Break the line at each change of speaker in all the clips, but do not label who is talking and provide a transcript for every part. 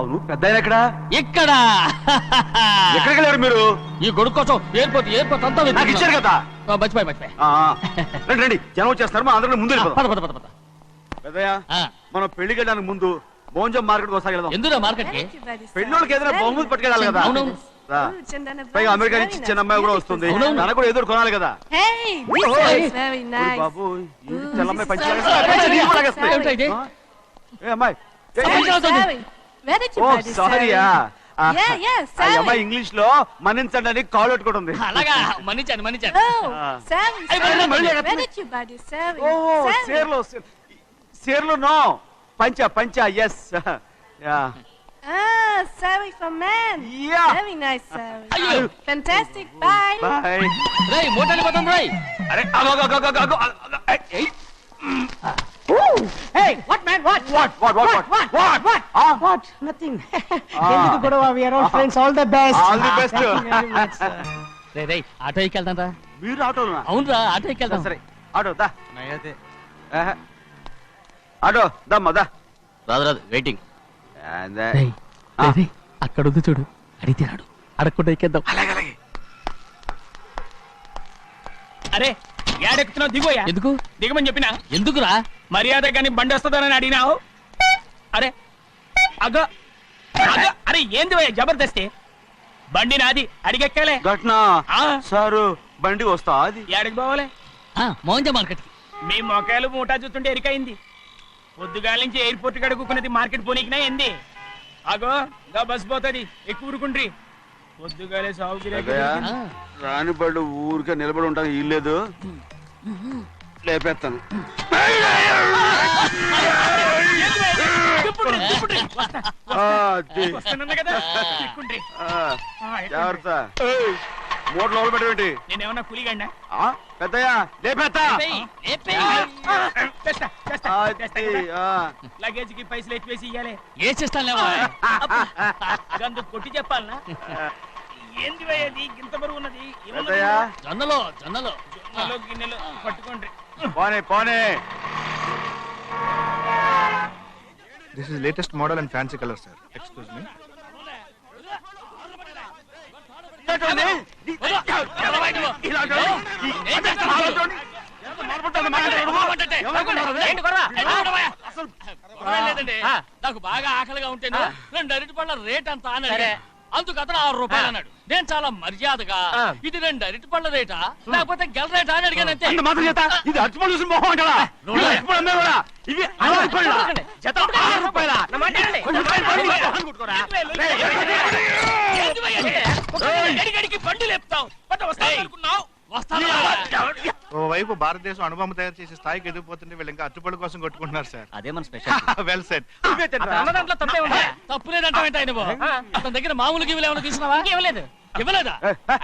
అవును పెద్ద ఎక్కడ
ఇక్కడ
ఎక్కడికి వెళ్ళారు మీరు?
ఈ గొడుగు కోసం ఎయిర్పోర్ట్ అంతా
నాకు ఇచ్చారు కదా.
మర్చిపోయి
రండి రండి, జనం వచ్చేస్తారు, మా అందరం ముందు వెళ్ళిపోదాం. పెద్దయ్య, మనం పెళ్లికి వెళ్ళడానికి ముందు మోంజం మార్కెట్ వస్తా వెళ్దాం.
ఎందుకు మార్కెట్ కి?
పెళ్ళోళ్ళకి ఏదైనా బహుమతి పట్టుకెళ్ళాలి కదా. పైగా అమెరికా నుంచి చిన్న అమ్మాయి కూడా వస్తుంది, తనకు కూడా ఏదో కొనాలి కదా. బాబు చెల్లమ్మాయి పంచాలి. అమ్మాయి సారీయా, అమ్మాయి ఇంగ్లీష్ లో మన్నించండి అని కాల్ పెట్టుకుంటుంది.
అలాగా మన్నించాను.
సేర్లో నో పంచా ఎస్.
Sari for men.
Yeah.
Very nice, Sari. Fantastic. Bye.
Bye.
రేయ్ మోటార్లు పోతాం రేయ్.
అరే అగో.
Hey, what man? What? What? Nothing. ఎందుకు గొడవ? We are all friends. All the best.
All the best.
రేయ్ ఆటో ఎక్కెళ్తాం రా.
మీరు ఆటోనా?
అవునరా ఆటో ఎక్కెళ్తాం.
సరే ఆటో దా. ఆటో దమ్మా దా.
రాదు వెయిటింగ్.
అలాగే
అక్కడ ఉంది చూడు, అడిగితే రాడు, అడగకుండా ఎక్కేద్దాం.
అలాగే.
అరే ఏడెక్కుతున్నావు? దిగోయా.
ఎందుకు
దిగమని చెప్పినా?
ఎందుకురా?
మర్యాద కానీ బండి వస్తుందని అడిగినావు. అరే అగో అరే ఏంది భయ్యా జబర్దస్తి? బండి నాది, అడిగెక్కాలే.
ఘట్నా సారు బండి వస్తా అది
ఏడకి పోవాలే?
మోంజ మార్కెట్.
మీ మొక్కలు మూటా చూస్తుంటే ఎరికైంది. పొద్దుగాల నుంచి ఎయిర్పోర్ట్ కడుక్కున్నది మార్కెట్ పోనీకినా ఏంది? అగో గా బస్ పోతుంది, ఎక్కువ ఊరుకుండ్రి. పొద్దుగాలే సాగు
రాని బళ్ళు ఊరికే నిలబడి ఉంటాను, ఇల్లేదు లేపేస్తాను. జాగ్రత్త, మూడు లోపల పెట్టేటి.
నేనేమన్నా కూలిగండా?
పెద్దయ్యా లేపేస్తా.
లగేజ్ కి పైసలు ఎక్కువేసి ఇయ్యాలి.
ఏ చేస్తాను
గందు కొట్టి చెప్పాలనా? ఏంది భయ్యది ఇంత బరువు ఉన్నది?
జొన్నలో
గిన్నెలు పట్టుకోండి.
పోనే.
This is latest model and fancy color, sir. Excuse me.
నాకు బాగా ఆకలిగా ఉంటే 2 అరటి పళ్ళ రేట్ అంత అన్నాడు. అందుకు అతను 6 రూపాయలు అన్నాడు. నేను చాలా మర్యాదగా ఇది 2 అరటి పళ్ళ రేటా లేకపోతే గెల రేటా అని అడిగాను. అంతే.
ఇది అరటిపళ్ళు చూసి మొహం అంటారా? ఇవి 6
ఎడిగడికి బండి లేపుతావు.
ఓవైపు భారతదేశం అనుభవం తయారు చేసే స్థాయికి ఎదిగిపోతుంటే వీళ్ళు ఇంకా అట్టుపడి కోసం కొట్టుకుంటున్నారు సార్.
అదే మన స్పెషల్.
Well said.
దాంట్లో తప్పే ఉంది.
తప్పులేదంటావేంట ఆయన? అతని దగ్గర మామూలు గివ్వులు ఏమైనా తీసుకున్నావా? ఇవ్వలేదా?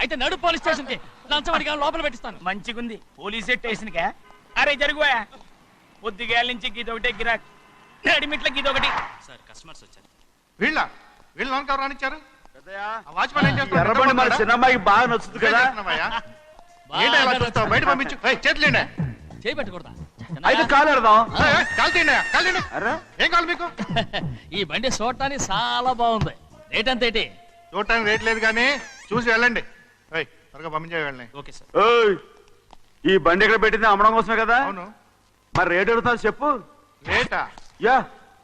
అయితే నడు పోలీస్ స్టేషన్ కి లంచం అడిగా లోపల పెట్టిస్తాను.
మంచిగుంది పోలీస్ స్టేషన్ కా? అరే జరుగువా, పొద్దుగాల నుంచి గీదొకటే గిరాక్, నడిమిట్ల గీదొకటి. సార్ కస్టమర్స్ వచ్చారు.
వీళ్ళు లోన్ కవర్ రానిచ్చారు. వాచ్మెన్ ఏం చేస్తారు?
ఎర్రబండి మన చిన్నమ్మాయికి బాగా నచ్చుతుంది కదా.
బయట పంపించు. చేతులేండి.
చేయి పెట్టకూడదా?
అయితే కాలు ఎడదాం.
ఏం కావాలి మీకు?
ఈ బండి చూడటానికి చాలా బాగుంది. రేట్ అంత ఏంటి?
చూడటానికి రేట్ లేదు కానీ చూసి వెళ్ళండి. త్వరగా పంపించే వెళ్ళండి.
Okay sir.
ఈ బండి ఎక్కడ పెట్టింది? అమ్మడం కోసమే కదా.
అవును.
మరి రేట్ ఎడుగుతావు చెప్పు.
రేటా?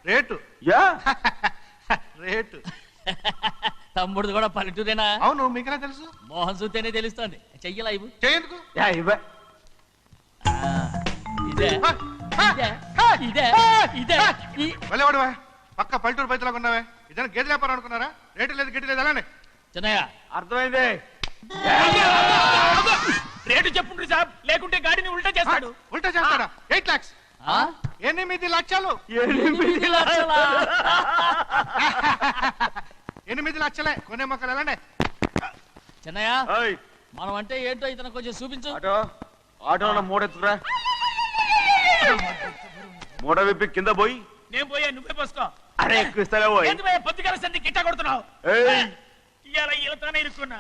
రేటు
తమ్ముడు కూడా పల్లెటూరేనా?
అవును. మీకెలా తెలుసు?
మోహన్ చూస్తేనే తెలుస్తుంది. చెయ్యలా ఇవ్వు.
చేయందుకు వెళ్ళేవాడువా? పక్క పల్లెటూరు బయటలాగా ఉన్నావే. ఇదైనా గేదె వ్యాపారం అనుకున్నారా? రేటు లేదు గిట్టు లేదు అలానే.
చిన్నయ్య
అర్థమైంది.
రేటు చెప్పుండ్రి సాబ్, లేకుంటే గాడిని ఉల్టా చేస్తాడు.
ఉల్టా చేస్తాడా? 8 lakhs. 8 లక్షలు. 8 లక్షలే. కొనే మొక్కలు ఎలాండి?
చిన్నయ్య మనం అంటే ఏంటో ఇతను కొంచెం చూపించు.
ఆటోలో మూడెత్తురా. మూడ విప్పి కింద పోయి.
నేను పోయా, నువ్వే పోసుకో.
అరే ఎక్కువ ఇస్తారా?
పొద్దుగాల సంధి గిట్ట కొడుతున్నావు. ఇవాళ ఈలతోనే ఇరుక్కున్నా.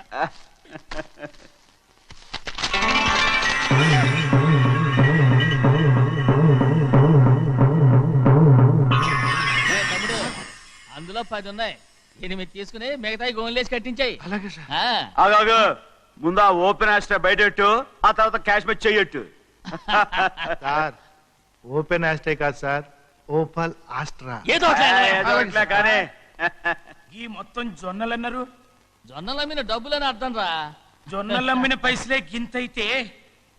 అందులో 10 ఉన్నాయి. 8 తీసుకుని మిగతాయి గోన్లేసి కట్టించాయి.
అలాగే సార్.
ఆగాగు ముందు ఆ ఓపెన్ ఆస్ట్రా బయటెట్టు, ఆ తర్వాత క్యాష్ మెచ్ చెయ్యట్టు.
సార్ ఓపెన్ ఆస్ట్రే కాదు సార్, ఓపల్ ఆస్ట్రా.
ఏదో ఒకటి అలా.
ఏదో ఒకటిలే కానీ.
ఈ మొత్తం జొన్నలు అన్నారు.
జొన్నల మీద డబ్బులని అర్థం రా.
జొన్నలు అమ్మిన పైసలే గింతైతే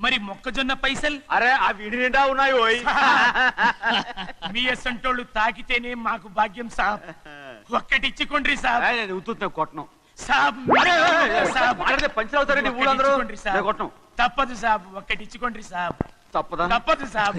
మరి మొక్కజొన్న పైసలు
అరే ఆ విడి నిండా ఉన్నాయి ఓయ్.
మీ అసంటోళ్ళు తాకితేనే మాకు భాగ్యం సాబ్. ఒక్కటిచ్చుకోండి సాబ్.
నేను ఉత్తున్నా కొట్టను.
సాబ్ సాబ్
మాట్లాడితే పంచర్ అవుతారండి ఊళ్ళందరూ.
ఒక్కటిచ్చుకోండి సాబ్.
నేను కొట్టను.
తప్పదు సాబ్, ఒక్కటిచ్చుకోండి సాబ్.
తప్పదా?
తప్పదు సాబ్.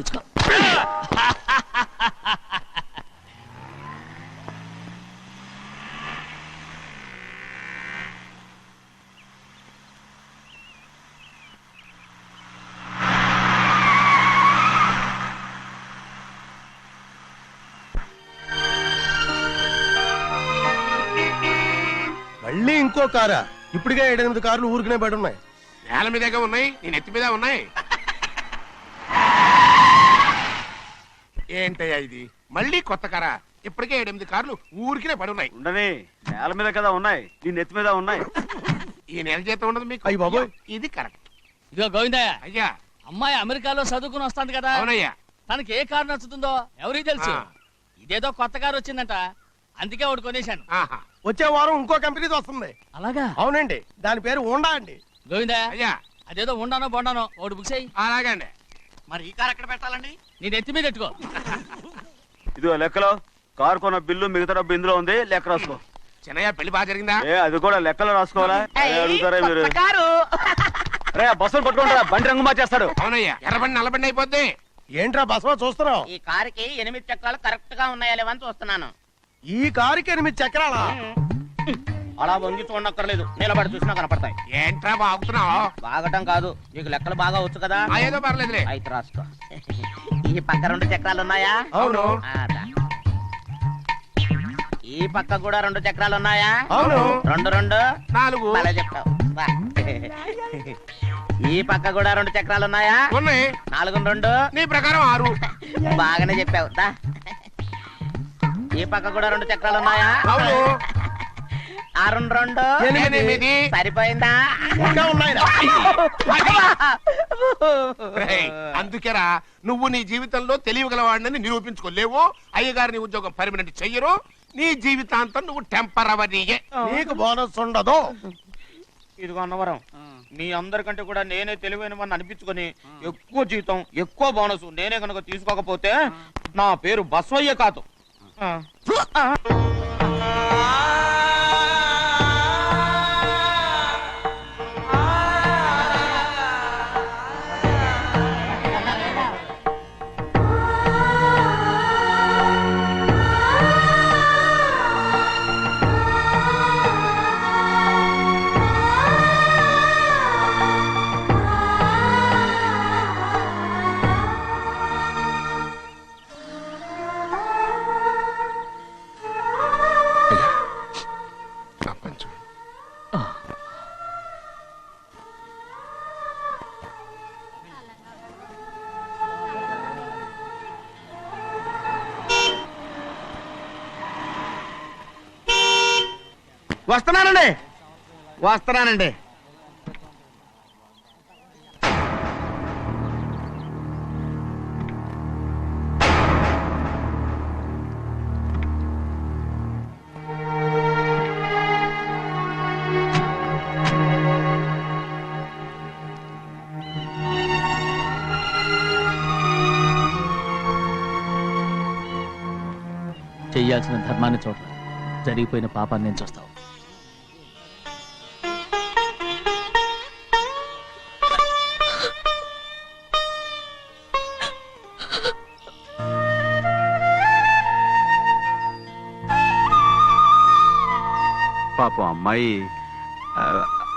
మళ్ళీ ఇంకో కారా? ఇప్పటికే 7-8 కార్లు ఊరికనే బయట ఉన్నాయి.
నేల మీదగా ఉన్నాయి, నేను ఎత్తి మీద ఉన్నాయి. ఏంటయ్యా ఇది? మళ్ళీ కొత్త కారా? ఇప్పటికే 7-8 కార్లు ఊరికినే పడి ఉన్నాయి.
ఉండని నేల మీద కదా ఉన్నాయి, నీ నెత్తి మీద ఉన్నాయి.
ఈ నెల జీతం ఉండదు మీకు.
అయ్య బాబోయ్.
ఇది కరెక్ట్.
ఇదిగో గోవిందయ్య,
అయ్యా.
అమ్మాయి అమెరికాలో చదువుకుని వస్తుంది కదా.
అవునయ్యా.
తనకి ఏ కారు నచ్చుతుందో ఎవరికి తెలుసు.
ఆ.
ఇదేదో కొత్త కారు వచ్చిందంట, అందుకే ఒకటి కొనేశాను.
ఆహా.
వచ్చే వారం ఇంకో కంపెనీది వస్తుంది.
అలాగా?
అవునండి, దాని పేరు హోండా అండి.
గోవిందయ్య,
అయ్యా.
అదేదో ఉండానో బొండానో ఒకటి బుక్ చేయి.
అలాగండి.
మరి ఈ కార్ ఎక్కడ పెట్టాలండి?
నీ నెత్తి మీద పెట్టుకో.
ఇదిగో లెక్కలో కారు కొన్న బిల్లు మిగతా డబ్బు ఇందులో ఉంది, లెక్క రాసుకో.
చిన్నయ్య పెళ్లి బాగా జరిగిందా?
ఏ అది కూడా లెక్కలో రాసుకోవాలా? అదే అడుగుతారా మీరు? రే బస్సులు పట్టుకుంటారా, బండి రంగు మార్చేస్తాడు.
అవునయ్యా, ఎర్రబండి నల్లబండి అయిపోద్ది.
ఏంట్రా బసవా చూస్తున్నావు?
ఈ కారుకి 8 చక్రాలు కరెక్ట్ గా ఉన్నాయా లేవని చూస్తున్నాను.
ఈ కారుకి 8 చక్రాలా?
అలా వంగి చూడక్కర్లేదు, నిలబడి చూసినా కనపడతాయి.
ఏంట్రా బాగుతున్నావు?
బాగటం కాదు, నీకు లెక్కలు బాగా వచ్చు కదా.
ఏదో పర్లేదులే.
అయితే రాసుకో. ఈ పక్క 2 చక్రాలు ఉన్నాయా?
అవును.
ఆ, దా. ఈ పక్క కూడా 2 చక్రాలు ఉన్నాయా?
అవును.
2 2
4
అలా చెప్తావు. బా. ఈ పక్క కూడా 2 చక్రాలు ఉన్నాయా?
ఉన్నాయి.
4 2
నీ ప్రకారం 6.
బాగానే చెప్పావు. దా. ఈ పక్క కూడా 2 చక్రాలు ఉన్నాయా?
అవును.
6 2
8.
సరిపోయిందా?
ఇంకా ఉన్నాయిరా.
రేయ్, అందుకేరా నువ్వు నీ జీవితంలో తెలియగలవాడిని నిరూపించుకోలేవు. అయ్యగారు నీ ఉద్యోగం పర్మనెంట్ చెయ్యరు. నీ జీవితాంతం నువ్వు టెంపరవరీయే.
నీకు బోనస్ ఉండదు.
ఇదిగో అన్నవరం, మీ అందరికంటే కూడా నేనే తెలివైన అనిపించుకొని ఎక్కువ జీతం ఎక్కువ బోనస్ నేనే కనుక తీసుకోకపోతే నా పేరు బస్వయ్య కాదు.
వస్తున్నానండి.
చెయ్యాల్సిన ధర్మాన్ని చూడ, జరిగిపోయిన పాపాన్ని నేను చూస్తావు.
పాపం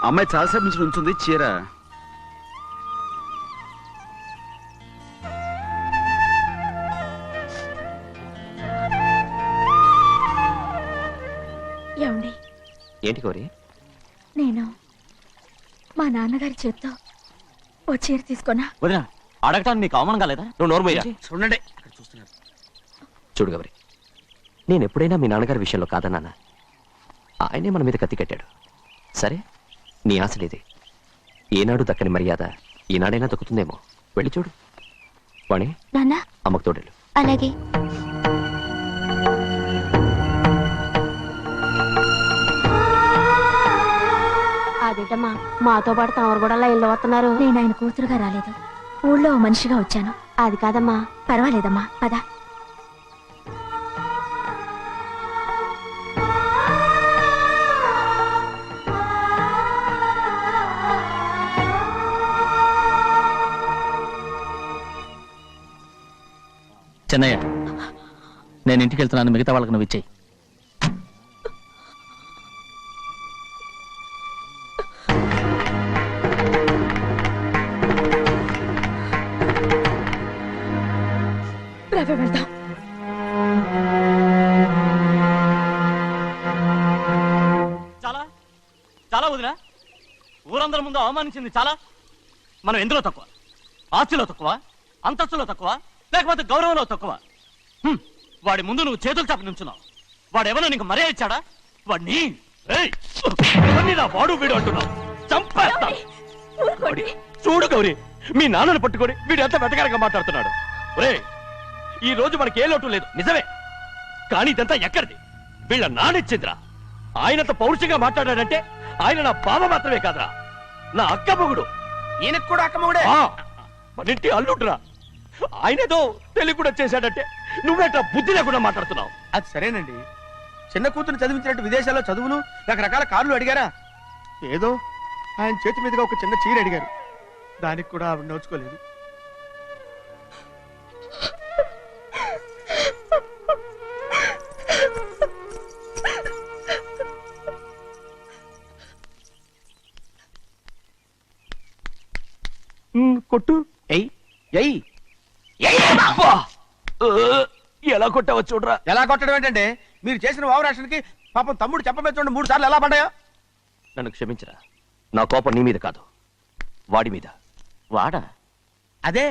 అమ్మాయి చాలాసేపు నుంచి ఉంచుంది చీర.
ఏమండి?
ఏంటి కోరి?
నేను మా నాన్నగారి చేత్తో ఓ చీర తీసుకున్నా.
వదినా, అడగటానికి నీకు అవమానం కాలేదా? నువ్వు నోరు పోయా.
చూడండి
చూడు గౌరి,
నేను ఎప్పుడైనా మీ నాన్నగారి విషయంలో కాదన్నానా? ఆయనే మన మీద కత్తి కట్టాడు. సరే, నీ ఆశలేదే. ఏనాడు దక్కని మర్యాద ఈనాడైనా దక్కుతుందేమో. వెళ్ళి చూడు. వాణి,
నాన్న
అమ్మకు తోడేళ్ళు.
అలాగే.
అదేటమ్మా మాతో పాటు తమరు కూడా లైన్లో వస్తున్నారు.
నేను ఆయన కూతురుగా రాలేదు, ఊళ్ళో ఓ మనిషిగా వచ్చాను.
అది కాదమ్మా.
పర్వాలేదమ్మా, పద.
చెన్నయ్య, నేను ఇంటికి వెళ్తున్నాను. మిగతా వాళ్ళకి నువ్వు ఇచ్చేయి.
రవి, వెళ్దాం.
చాలా చాలా వదినా, ఊరందరి ముందు అవమానించింది చాలా. మనం ఎందులో తక్కువ? ఆస్తిలో తక్కువ? అంతస్తులో తక్కువ? లేకపోతే గౌరవంలో తక్కువ? వాడి ముందు నువ్వు చేతులు చాపి నుంచున్నావు. వాడెవరో నీకు మర్యాద ఇచ్చాడా? వాడిని ఏయ్, ఎవరిని నా వాడు వీడు అంటున్నావు? చంపేస్తా. చూడు గౌరీ, మీ నాన్నను పట్టుకొని వీడు ఎంత వెతకారంగా మాట్లాడుతున్నాడు. ఒరేయ్, ఈ రోజు మనకి ఏ లోటు లేదు నిజమే, కానీ ఇదంతా ఎక్కడిది? వీళ్ళ నానిచ్చిందిరా. ఆయనంత పౌరుషంగా మాట్లాడాడంటే ఆయన నా బావ మాత్రమే కాదురా, నా అక్క మొగుడు.
ఈయనకు కూడా అక్కమ్మగుడే.
మనింటి అల్లుడురా. ఆయనేదో తెలివి కూడా చేశాడంటే నువ్వేట్లా బుద్ధి లేకుండా మాట్లాడుతున్నావు?
అది సరేనండి, చిన్న కూతురు చదివించినట్టు విదేశాల్లో చదువులు రకరకాల కార్లు అడిగారా? ఏదో ఆయన చేతి మీదుగా ఒక చిన్న చీర అడిగారు, దానికి కూడా ఆవిడ నోచుకోలేదు. కొట్టు. ఎయ్ ఎయ్.
ఎలా కొట్టావో చూడరా.
ఎలా కొట్టడం ఏంటంటే, మీరు చేసిన వావరాక్షణకి పాపం తమ్ముడు చెప్పబెట్టండి 3 సార్లు ఎలా పడ్డాయా?
నన్ను క్షమించరా. నా కోపం నీ మీద కాదు, వాడి మీద.
వాడా?
అదే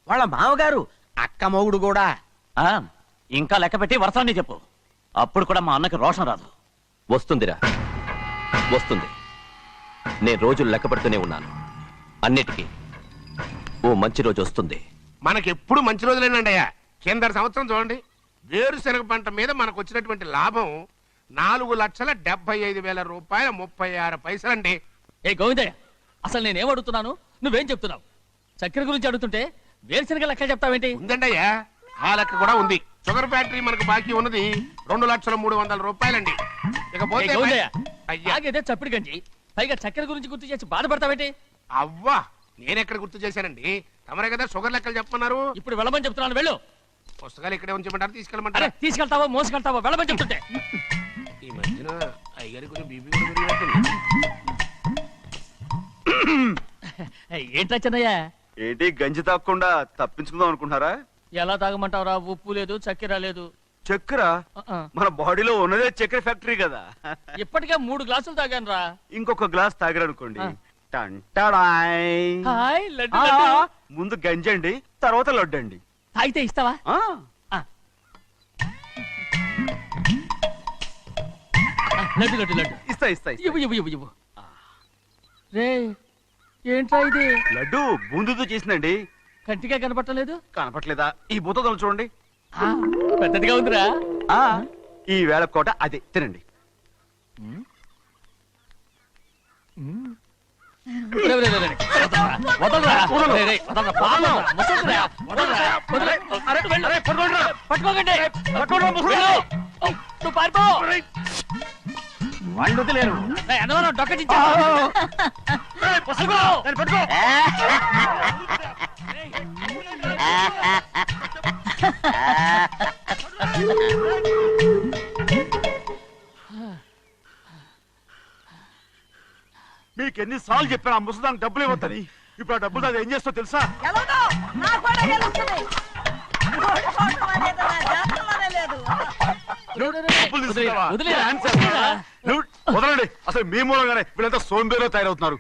వాళ్ళ మామగారు అక్క మొగుడు కూడా.
ఇంకా లెక్క పెట్టి వరసాన్ని చెప్పు, అప్పుడు కూడా మా అన్నకి రోషం రాదు.
వస్తుందిరా, వస్తుంది. నేను రోజులు లెక్క పెడుతూనే ఉన్నాను. అన్నిటికీ ఓ మంచి రోజు వస్తుంది.
మనకెప్పుడు మంచి రోజులేనండి అయ్యా. కింద సంవత్సరం చూడండి, వేరుశనగ పంట మీద మనకు వచ్చినటువంటి లాభం 4,75,000 రూపాయల 36 పైసలండి.
ఏ గోవిందయ్య, అసలు నేనేం అడుగుతున్నాను, నువ్వేం చెప్తున్నావు? చక్కెర గురించి అడుగుతుంటే వేరుశనగ లెక్క చెప్తావేంటి?
ఉందండి అయ్యా, ఆ లెక్క కూడా ఉంది. షుగర్ ఫ్యాక్టరీ మనకు బాకీ ఉన్నది 2,03,000 రూపాయలండి. ఇకపోతే
ఆగేదే చప్పిడి గంజి, పైగా చక్కెర గురించి గుర్తు చేసి బాధపడతావేంటి?
అవ్వా, నేనెక్కడ గుర్తు చేశానండి, తమరే కదా షుగర్ లెక్కలు చెప్పమన్నారు.
ఇప్పుడు వెళ్ళమని చెప్తున్నాను, వెళ్ళు.
పుస్తకాలు ఇక్కడే ఉంచమంటారు, తీసుకెళ్ళమంటారా?
తీసుకెళ్తావో మోసుకెళ్తావో వెళ్ళమని చెప్తుంటే.
ఈ మధ్యన అయ్యగారి కొంచెం బీపీ కూడా పెరిగినట్టుంది.
ఏంట్రా చిన్నయ్య?
ఏంటి గంజి తాగకుండా తప్పించుకుందాం అనుకుంటున్నారా?
ఎలా తాగమంటావురా? ఉప్పు లేదు, చక్కెర లేదు.
చక్కెర మన బాడీలో ఉన్నదే చక్కెర ఫ్యాక్టరీ కదా.
ఇప్పటికే 3 గ్లాసులు తాగాను రా.
ఇంకొక గ్లాస్ తాగారనుకోండి,
హాయ్ లడ్డు లడ్డు.
ముందు గంజండి, తర్వాత లడ్డండి.
తాగితే ఇస్తావా? లడ్డు లడ్డు లడ్డు.
ఇస్తా ఇస్తా ఇస్తా.
ఇవ్వు ఇవ్వు ఇవ్వు ఇవ్వు. రే, ఏంట్రా ఇది?
లడ్డు బూందుతో చేసిందండి.
కంటిగా కనపట్టలేదు.
కనపట్లేదా? ఈ బూతలు చూడండి,
పెద్దదిగా ఉందిరా.
ఈ వేళ కోట అదే తినండి.
వాళ్ళు వదిలేరు. డొక్క
మీకు ఎన్నిసార్లు చెప్పాను ఆ ముసదానికి డబ్బులు ఇవ్వద్దని. ఇప్పుడు ఆ డబ్బులు అది ఏం చేస్తో తెలుసా? వదలండి, అసలు మీ మూలంగానే వీళ్ళంతా సోంబేలో తయారవుతున్నారు.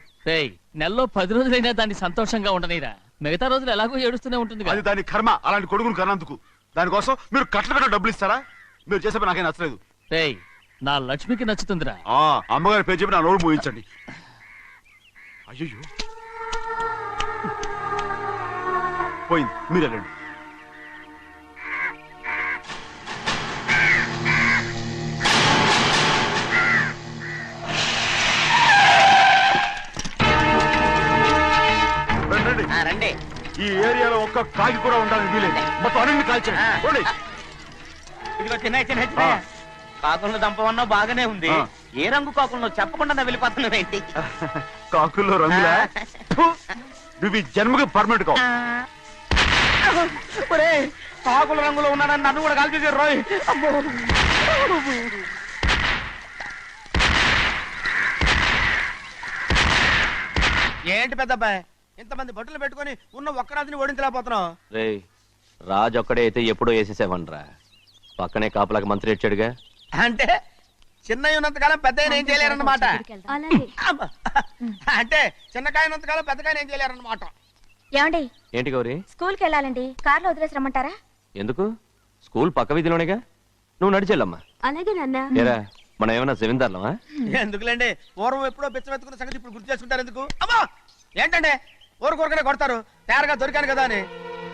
నెలలో 10 రోజులైనా దాన్ని సంతోషంగా ఉండనీరా. మిగతా రోజులు ఎలాగో ఏడుస్తూనే ఉంటుంది.
అది దాని కర్మ, అలాంటి కొడుకును కన్నందుకు. దానికోసం మీరు కట్ల డబ్బులు ఇస్తారా? మీరు చేసే పని నాకేం నచ్చలేదు.
రేయ్ నా లక్ష్మికి నచ్చుతుందిరా.
అమ్మగారి పేరు చెప్పి నా నోరు మూయించండి. అయ్యో పోయింది, మీరు వెళ్ళండి.
రండి.
ఈ ఏరియాలో ఒక్క కాకి కూడా ఉండాలని వీలేదు. మొత్తం అన్ని కాల్చండి.
ఇదిగో చిన్న కాకులను దంపమన్నా బాగానే ఉంది. ఏ రంగు కాకులను చెప్పకుండా వెళ్ళిపోతున్నావు ఏంటి?
కాకుల్లో రంగులా? నువ్వు ఈ జన్మకి పర్మనెంట్ కావు.
కాకుల రంగులో ఉన్నానని నన్ను కూడా కాల్చేసారు రోయ్.
ఏంటి పెద్దబ్బాయి ఇంతమంది బట్టలు పెట్టుకొని ఉన్న ఒక్క రాజుని ఓడించలేకపోతున్నావు?
రే రాజు ఒక్కడే అయితే ఎప్పుడో వేసేసేవనరా. పక్కనే కాపలాకి మంత్రి ఇచ్చాడుగా.
అంటే చిన్నయ్య ఉన్నంతకాలం పెద్ద ఏం చేయలేరన్నమాట. అంటే చిన్నకాయ ఉన్నంతకాలం పెద్దకాయ ఏం చేయలేరన్నమాట.
ఏమండి
ఏంటి గౌరీ?
స్కూల్కి వెళ్ళాలండి, కార్లో వదిలేసి రమ్మంటారా?
ఎందుకు? స్కూల్ పక్క వీధిలోనేగా, నువ్వు నడిచెళ్ళమ్మా.
అలాగే నాన్న.
ఏరా మనం ఏమన్నా జమీందార్లమా?
ఎందుకులేండి, పూర్వం ఎప్పుడో పిచ్చమెత్తుకున్న సంగతి ఇప్పుడు గుర్తు చేసుకుంటారు ఎందుకు? అమ్మా ఏంటంటే ఊరుకోరుకనే కొడతారు. తయారుగా దొరికాను కదా అని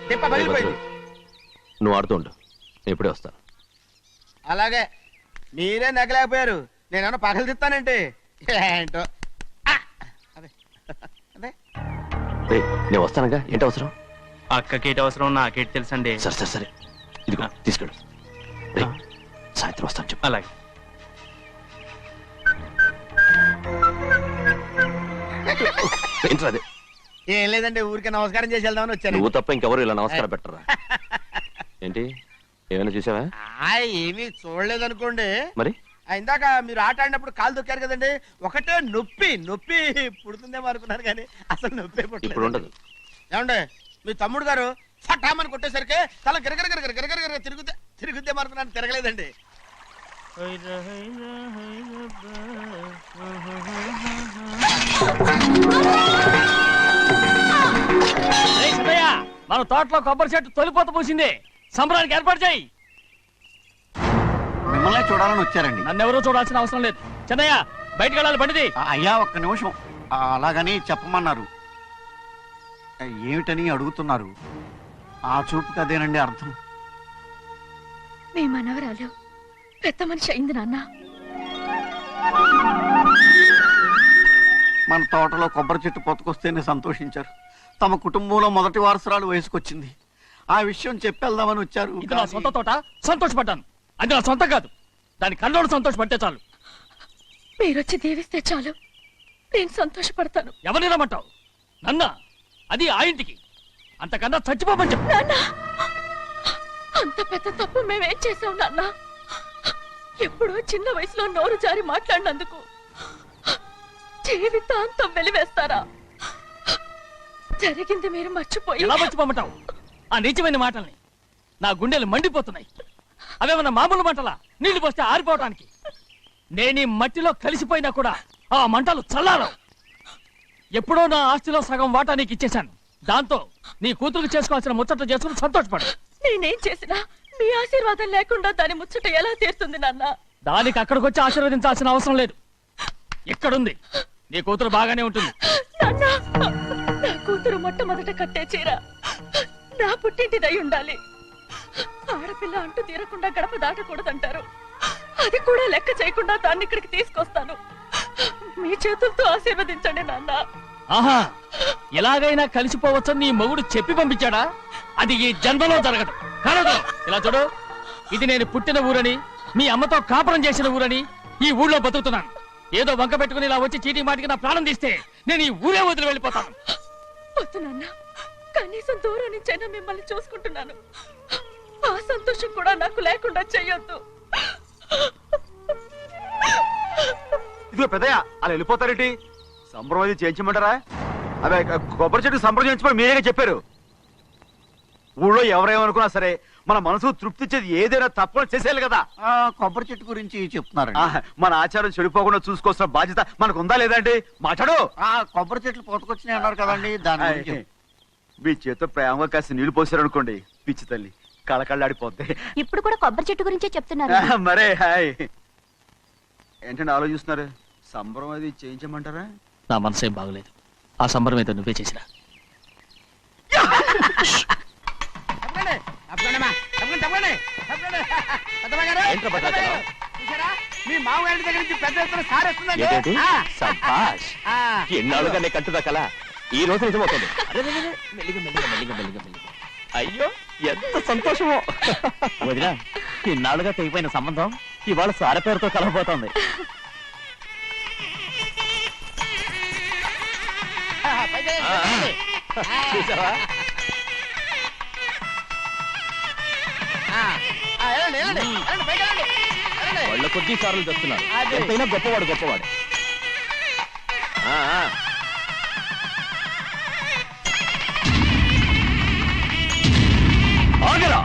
తిప్ప పగిలిపోయింది.
నువ్వు ఆడుతూ ఉండు, ఇప్పుడే వస్తాను.
అలాగే మీరే నెగ్గలేకపోయారు, నేనేమన్నా పగలు తిస్తానంటే ఏంటో. అదే అదే
రేయ్, నేను వస్తానుగా, ఏంటి అవసరం?
అక్కకేటి అవసరం నాకేటి తెలుసండి.
సరే సరే సరే, ఇదిగో తీసుకెళ్ళు. రేయ్, సాయంత్రం వస్తాను చెప్పు.
అలాగే.
ఏంట్రా అది?
ఏం లేదండి, ఊరికే నమస్కారం చేసి వెళ్దామని వచ్చాను.
నువ్వు తప్ప ఇంకెవరు ఇలా నమస్కారం పెట్టరా? ఏంటి ఏమైనా చూసావా?
ఏమీ చూడలేదనుకోండి.
మరి
ఇందాక మీరు ఆట ఆడినప్పుడు కాలు దొక్కారు కదండి, ఒకటే నొప్పి నొప్పి పుడుతుందేమో అనుకున్నాను కానీ అసలు నొప్పి
ఇప్పుడు ఉండదు.
ఏమండి మీ తమ్ముడు గారు ఫటామని కొట్టేసరికి తల గిరగర గిరగర గిరగర తిరుగుద్దేమో అనుకున్నాను, తిరగలేదండి.
మన తోటలో కొబ్బరి చెట్టు తొలిపోత పూసింది, సంబరానికి ఏర్పాటు చేయి.
మిమ్మల్ని చూడాలని వచ్చారండి.
నన్నెవరూ చూడాల్సిన అవసరం లేదు. చెన్నయ్య బయటికి వెళ్ళాలి, బండిది.
అయ్యా ఒక్క నిమిషం, అలాగని చెప్పమన్నారు. ఏమిటని అడుగుతున్నారు? ఆ చూపుకి అదేనండి అర్థం.
మీ మనవరాలు పెద్ద మనిషి అయింది నాన్న.
మన తోటలో కొబ్బరి చెట్టు పొత్తుకొస్తేనే సంతోషించారు. తమ కుటుంబంలో మొదటి వారసురాలు వయసుకొచ్చింది. ఆ విషయం చెప్పేద్దామని వచ్చారు.
ఇది నా సొంత తోట, సంతోషపడ్డాను. అది నా సొంతం కాదు, దాని కన్నోడు సంతోషపడితే చాలు.
మీరొచ్చి దీవిస్తే చాలు, నేను సంతోషపడతాను.
ఎవరిని రమ్మంటావు? నన్న? అది ఆ ఇంటికి, అంతకన్నా చచ్చిపోమని చెప్పు.
నాన్న, అంత పెద్ద తప్పు మేమేం చేసాం నాన్న? ఎప్పుడో చిన్న వయసులో నోరు జారి మాట్లాడినందుకు జీవితాంతం వెలివేస్తారా? జరిగింది మీరు మర్చిపోయి.
ఎలా మర్చిపోమంటావు ఆ నీచమైన మాటల్ని? నా గుండెలు మండిపోతున్నాయి. అవేమన్నా మామూలు మంటలా, నీళ్లు పోస్తే ఆరిపోవటానికి? నేను ఈ మట్టిలో కలిసిపోయినా కూడా ఆ మంటలు చల్లారవు. ఎప్పుడో నా ఆస్తిలో సగం వాటా నీకు ఇచ్చేశాను. దాంతో నీ కూతురు చేసుకోవాల్సిన ముచ్చట చేసుకుని సంతోషపడు.
నేనేం చేసినా మీ ఆశీర్వాదం లేకుండా దాని ముచ్చట ఎలా తీరుతుంది నాన్న?
దానికి అక్కడికి వచ్చి ఆశీర్వదించాల్సిన అవసరం లేదు. ఎక్కడుంది? నీ కూతురు బాగానే ఉంటుంది.
నాన్న, నా కూతురు మొట్టమొదట కట్టే చీర నా పుట్టింటిదై ఉండాలి. ఆడపిల్ల అంటూ తీరకుండా గడప దాటకూడదంటారు. అది కూడా లెక్క చేయకుండా దాన్ని ఇక్కడికి తీసుకొస్తాను. మీ చేతులతో ఆశీర్వదించండి నాన్న.
ఆహా, ఎలాగైనా కలిసిపోవచ్చని నీ మొగుడు చెప్పి పంపించాడా? అది ఈ జన్మలో జరగదు. కాదు, ఇలా చూడు, ఇది నేను పుట్టిన ఊరని, మీ అమ్మతో కాపురం చేసిన ఊరని ఈ ఊళ్ళో బతుకుతున్నాను. ఏదో వంక పెట్టుకుని ఇలా వచ్చి చీటీ మాటికి నా ప్రాణం తీస్తే నేను ఈ ఊరే వదిలి వెళ్ళిపోతాను.
వద్దు నాన్న, కనీసం దూరం నుంచైనా మిమ్మల్ని చూసుకుంటున్నాను. ఆ సంతోషం కూడా నాకు లేకుండా చెయ్యొద్దు.
ఇదిగో పెద్దయ్య, అలా వెళ్ళిపోతారేంటి? సంబరం అది చేయించమంటారా? అదే కొబ్బరి చెట్టు సంబరం చేయించమని మీరేగా చెప్పారు. ఊళ్ళో ఎవరేమనుకున్నా సరే మన మనసు తృప్తి ఇచ్చేది ఏదైనా తప్పని చేసేయాలి కదా.
కొబ్బరి చెట్టు గురించి చెప్తున్నారు.
మన ఆచారం చెడిపోకుండా చూసుకోవాల్సిన బాధ్యత మనకు ఉందా లేదండి? మాట్లాడు.
కొబ్బరి చెట్లు పోతకొచ్చినాయి అన్నారు కదండి, దాని గురించి.
మీ చేత ప్రేమగా కాసి నీళ్లు పోసారనుకోండి, పిచ్చి తల్లి కళకళ్ళాడిపోద్ది.
ఇప్పుడు కూడా కొబ్బరి చెట్టు గురించే చెప్తున్నారు.
మరే హాయ్ ఏంటంటే ఆలోచిస్తున్నారు? సంబరం అది చేయించమంటారా?
నా మనసు ఏం బాగలేదు. ఆ సంబరం ఏదో నువ్వే చేసినా.
ఏంట్రా భద్రాచలం?
మీ మామగారి దగ్గర నుంచి పెద్ద ఎత్తున సార్ వస్తుందండి.
ఏంటేంటి? సబ్బాష్. ఎన్నాళ్ళుగా నీ కట్టుదా కల ఈ రోజు నిజమవుతుంది. మెల్లిగా మెల్లిగా మెల్లిగా మెల్లిగా మెల్లిగా. అయ్యో ఎంత సంతోషమో.
వదినా, ఇన్నాళ్ళుగా తెగిపోయిన సంబంధం ఇవాళ సార పేరుతో కలవబోతోంది.
చూసావా? వాళ్ళ కొద్ది సార్లు తెస్తున్నారు. ఎంతైనా గొప్పవాడు గొప్పవాడు. ఆ, ఆ. ఆగరా!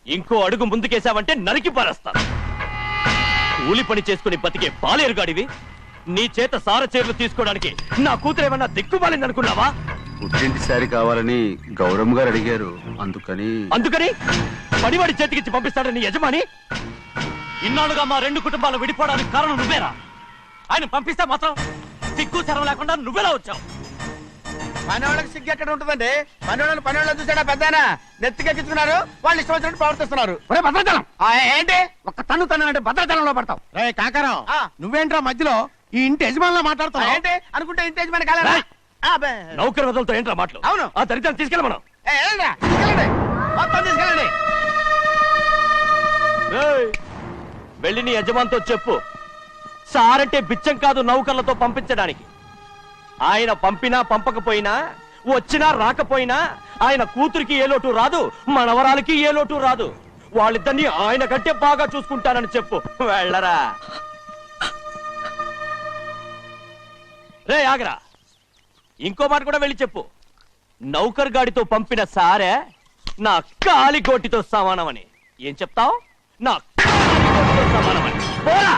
ఇంకో అడుగు ముందుకేశావంటే నరికి పారేస్తాను. కూలి పని చేసుకుని బతికే బాలేరుగాడివి నీ చేత సార చీరలు తీసుకోవడానికి నా కూతురేమన్నా దిక్కుమాలిందనుకున్నావా?
పుట్టింటి సారి కావాలని గౌరమ్మ గారు అడిగారు. అందుకని
పడివాడి చేతికిచ్చి పంపిస్తాడని యజమాని. ఇన్నాళ్ళుగా మా రెండు కుటుంబాలు విడిపోవడానికి కారణం నువ్వేరా? ఆయన పంపిస్తే మాత్రం సిగ్గు శరం లేకుండా నువ్వెలా వచ్చావు?
పని వాళ్ళకి సిగ్గు ఎక్కడ ఉంటుందండి? పని వాళ్ళని చూసాడా పెద్దాయన నెత్తికెక్కించుకున్నారు. వాళ్ళు ఇష్టం వచ్చినట్టు ప్రవర్తిస్తున్నారు.
భద్రాచలం
ఏంటి
ఒక్క తన్ను తన్నంటే భద్రాచలంలో పడతావు.
రే కాకరం, నువ్వేంట్రా మధ్యలో ఈ ఇంటి యజమానిలో మాట్లాడుతావు? ఏంటి అనుకుంటే ఇంటి యజమాని కాలేదా?
నౌకర్ వదలతో ఏంట్రా మాటలు?
అవును.
ఆ దరిద్రాన్ని తీసుకెళ్ళమను.
మొత్తం తీసుకెళ్ళండి.
వెళ్ళి నీ యజమానితో చెప్పు, సారంటే బిచ్చం కాదు నౌకర్లతో పంపించడానికి. ఆయన పంపినా పంపకపోయినా, వచ్చినా రాకపోయినా ఆయన కూతురికి ఏ లోటు రాదు, మనవరాలకి ఏ లోటు రాదు. వాళ్ళిద్దరిని ఆయన కంటే బాగా చూసుకుంటానని చెప్పు. వెళ్ళరా. రే ఆగరా, ఇంకో మాట కూడా వెళ్ళి చెప్పు. నౌకర్ గాడితో పంపిన సారే నా కాలిగోటితో సమానమని. ఏం చెప్తావు? నా కాలిగోటితో సమానమని. పోరా.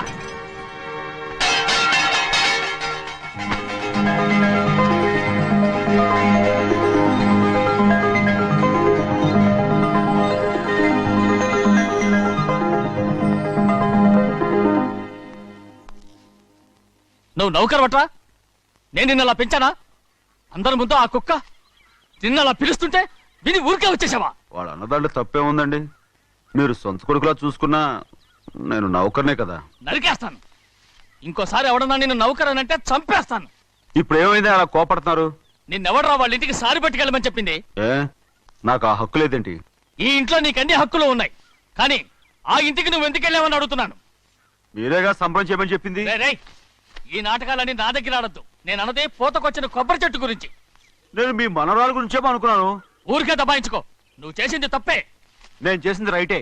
నువ్వు నౌకర్ వట్రా? నేను నిన్న అలా పెంచానా? అందరి ముందు ఆ కుక్క నిన్న అలా పిలుస్తుంటే విని ఊరికే వచ్చేసావా?
వాళ్ళ అన్నదాంట్లో తప్పే ఉందండి. మీరు సొంత కొడుకులా చూసుకున్నా నేను నౌకర్నే కదా.
నరికేస్తాను. ఇంకోసారి ఎవడన్నా నిన్ను నౌకర్ అని అంటే చంపేస్తాను.
ఇప్పుడు ఏమైంది అలా కోపడుతున్నారు?
నిన్నెవడరా వాళ్ళ ఇంటికి సారి పట్టుకెళ్ళమని చెప్పింది?
ఏ నాకు ఆ హక్కు లేదేంటి?
ఈ ఇంట్లో నీకు అన్ని హక్కులు ఉన్నాయి, కానీ ఆ ఇంటికి నువ్వు ఎందుకు వెళ్ళావని అడుగుతున్నాను.
మీరేగా సంబరం చేయమని చెప్పింది.
రేయ్, ఈ నాటకాలన్నీ నా దగ్గర ఆడద్దు. నేను అన్నదే పూతకొచ్చిన కొబ్బరి చెట్టు గురించి.
నేను మీ మనవరాల గురించేమో అనుకున్నాను.
ఊరికే దబాయించుకో. నువ్వు చేసింది తప్పే.
నేను చేసింది రైటే.